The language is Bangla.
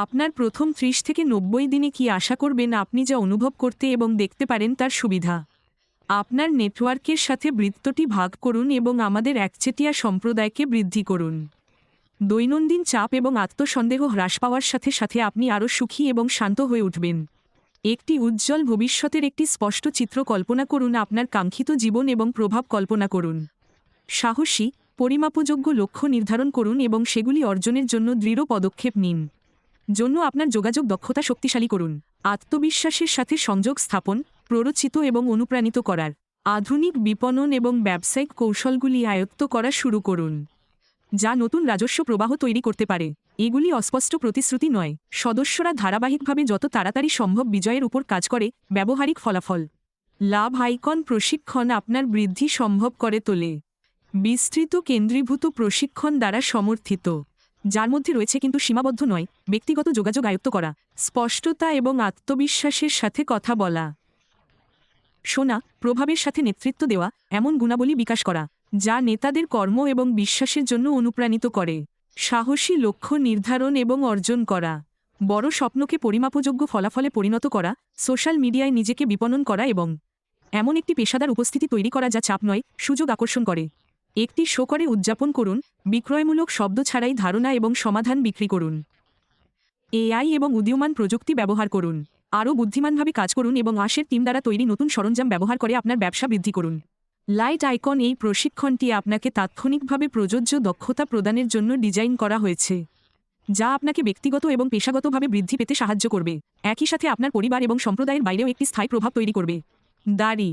আপনার প্রথম 30 থেকে 90 দিনে কি আশা করবেন আপনি যা অনুভব করতে এবং দেখতে পারেন তার সুবিধা। আপনার নেটওয়ার্কের সাথে বৃত্তটি ভাগ করুন এবং আমাদের একচেটিয়া সম্প্রদায়কে বৃদ্ধি করুন। দৈনন্দিন চাপ এবং আত্মসন্দেহ হ্রাস পাওয়ার সাথে সাথে আপনি আরও সুখী এবং শান্ত হয়ে উঠবেন। একটি উজ্জ্বল ভবিষ্যতের একটি স্পষ্ট চিত্র কল্পনা করুন। আপনার কাঙ্ক্ষিত জীবন এবং প্রভাব কল্পনা করুন। সাহসী, পরিমাপযোগ্য লক্ষ্য নির্ধারণ করুন এবং সেগুলি অর্জনের জন্য দৃঢ় পদক্ষেপ নিন। জন্য আপনার যোগাযোগ দক্ষতা শক্তিশালী করুন। আত্মবিশ্বাসের সাথে সংযোগ স্থাপন, প্ররোচিত এবং অনুপ্রাণিত করার আধুনিক বিপণন এবং ব্যবসায়িক কৌশলগুলি আয়ত্ত করা শুরু করুন, যা নতুন রাজস্ব প্রবাহ তৈরি করতে পারে। এগুলি অস্পষ্ট প্রতিশ্রুতি নয়, সদস্যরা ধারাবাহিকভাবে যত তাড়াতাড়ি সম্ভব বিজয়ের উপর কাজ করে। ব্যবহারিক ফলাফল লাভ আইকন প্রশিক্ষণ আপনার বৃদ্ধি সম্ভব করে তোলে। বিস্তৃত কেন্দ্রীভূত প্রশিক্ষণ দ্বারা সমর্থিত, যার মধ্যে রয়েছে কিন্তু সীমাবদ্ধ নয় ব্যক্তিগত যোগাযোগ আয়ত্ত করা, স্পষ্টতা এবং আত্মবিশ্বাসের সাথে কথা বলা, শোনা, প্রভাবের সাথে নেতৃত্ব দেওয়া, এমন গুণাবলী বিকাশ করা যা নেতাদের কর্ম এবং বিশ্বাসের জন্য অনুপ্রাণিত করে। সাহসী লক্ষ্য নির্ধারণ এবং অর্জন করা, বড় স্বপ্নকে পরিমাপযোগ্য ফলাফলে পরিণত করা, সোশ্যাল মিডিয়ায় নিজেকে বিপণন করা এবং এমন একটি পেশাদার উপস্থিতি তৈরি করা যা চাপ নয়, সুযোগ আকর্ষণ করে। একটি শো করে উদযাপন করুন, বিক্রয়মূলক শব্দ ছাড়াই ধারণা এবং সমাধান বিক্রি করুন। এআই এবং উদীয়মান প্রযুক্তি ব্যবহার করুন, আরও বুদ্ধিমানভাবে কাজ করুন এবং আশের টিম দ্বারা তৈরি নতুন সরঞ্জাম ব্যবহার করে আপনার ব্যবসা বৃদ্ধি করুন। লাইট আইকন এই প্রশিক্ষণটি আপনাকে তাৎক্ষণিকভাবে প্রযোজ্য দক্ষতা প্রদানের জন্য ডিজাইন করা হয়েছে, যা আপনাকে ব্যক্তিগত এবং পেশাগতভাবে বৃদ্ধি পেতে সাহায্য করবে, একই সাথে আপনার পরিবার এবং সম্প্রদায়ের বাইরেও একটি স্থায়ী প্রভাব তৈরি করবে। দাড়ি